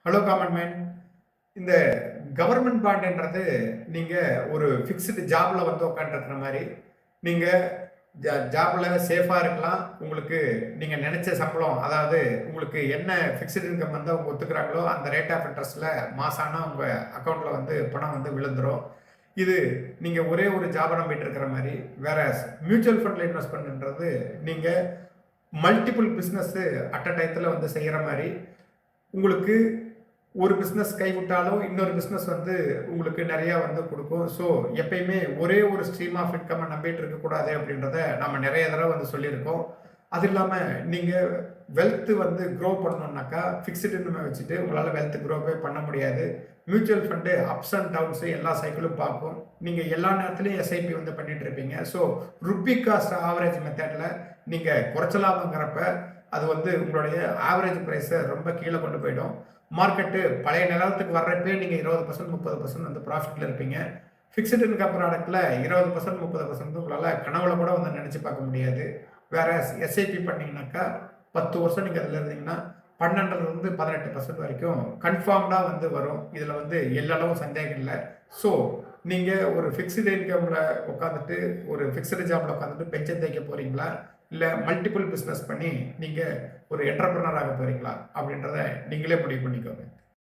Hello common man. இந்த government பாண்டுன்றது நீங்க ஒரு ஃபிக்ஸ்டு ஜாப்ல வந்து உட்காந்துருக்கிற மாதிரி. நீங்க ஜாப்ல சேஃபா இருக்கலாம். உங்களுக்கு நீங்க நினைச்ச சம்பளம், அதாவது உங்களுக்கு என்ன ஃபிக்ஸ்டு இன்கம் வந்து அவங்க ஒத்துக்கிறாங்களோ அந்த ரேட் ஆஃப் இன்ட்ரெஸ்ட்ல மாசம் ஆனா உங்க அக்கவுண்ட்ல வந்து பணம் வந்து விழுந்துரும். இது நீங்க ஒரே ஒரு ஜாப நம்பிட்டு இருக்கிற மாதிரி. வேற மியூச்சுவல் ஃபண்ட்ல இன்வெஸ்ட் பண்ணுன்றது நீங்க மல்டிபிள் பிசினஸ் அட் அ டயத்துல வந்து செய்யற மாதிரி. உங்களுக்கு ஒரு பிஸ்னஸ் கைவிட்டாலும் இன்னொரு பிஸ்னஸ் வந்து உங்களுக்கு நிறையா வந்து கொடுக்கும். ஸோ எப்பயுமே ஒரே ஒரு ஸ்ட்ரீம் ஆஃப் இன்கம்மை நம்பிட்டு இருக்கக்கூடாது அப்படின்றத நம்ம நிறைய தடவை வந்து சொல்லியிருக்கோம். அது இல்லாமல் நீங்கள் வெல்த்து வந்து க்ரோ பண்ணணுன்னாக்கா ஃபிக்ஸ்டு இன்கம் வச்சுட்டு உங்களால் வெல்த் க்ரோவே பண்ண முடியாது. Mutual fund ups and downs எல்லா சைக்கிளும் பார்க்கும். நீங்கள் எல்லா நேரத்துலையும் எஸ்ஐபி வந்து பண்ணிட்டு இருப்பீங்க. ஸோ ருப்பி காஸ்ட் ஆவரேஜ் மெத்தடில் நீங்கள் குறைச்சலாமங்கிறப்ப அது வந்து உங்களுடைய ஆவரேஜ் ப்ரைஸை ரொம்ப கீழே கொண்டு போயிடும். மார்க்கெட்டு பழைய நிலவரத்துக்கு வர்றப்பே நீங்கள் 20% 30% வந்து ப்ராஃபிட்டில் இருப்பீங்க. ஃபிக்ஸ்டு இன்கம் ப்ராடக்ட்டில் 20% 30% உங்களால் கனவுல கூட வந்து நினச்சி பார்க்க முடியாது. வேற எஸ்ஐபி பண்ணிங்கனாக்கா 10 வருஷம் நீங்கள் அதில் இருந்தீங்கன்னா 12லேருந்து 18% வரைக்கும் கன்ஃபார்ம்டாக வந்து வரும். இதில் வந்து எல்லளவும் சந்தேகம் இல்லை. ஸோ நீங்கள் ஒரு ஃபிக்ஸ்டு இன்கமில் உட்காந்துட்டு ஒரு ஃபிக்ஸ்டு ஜாபில் உட்காந்துட்டு பென்ஷன் தேய்க்க போகிறீங்களா, இல்லை மல்டிபிள் பிஸ்னஸ் பண்ணி நீங்கள் ஒரு என்டர்பிரனர் ஆக போகிறீங்களா அப்படின்றத நீங்களே முடிவு பண்ணிக்கோங்க.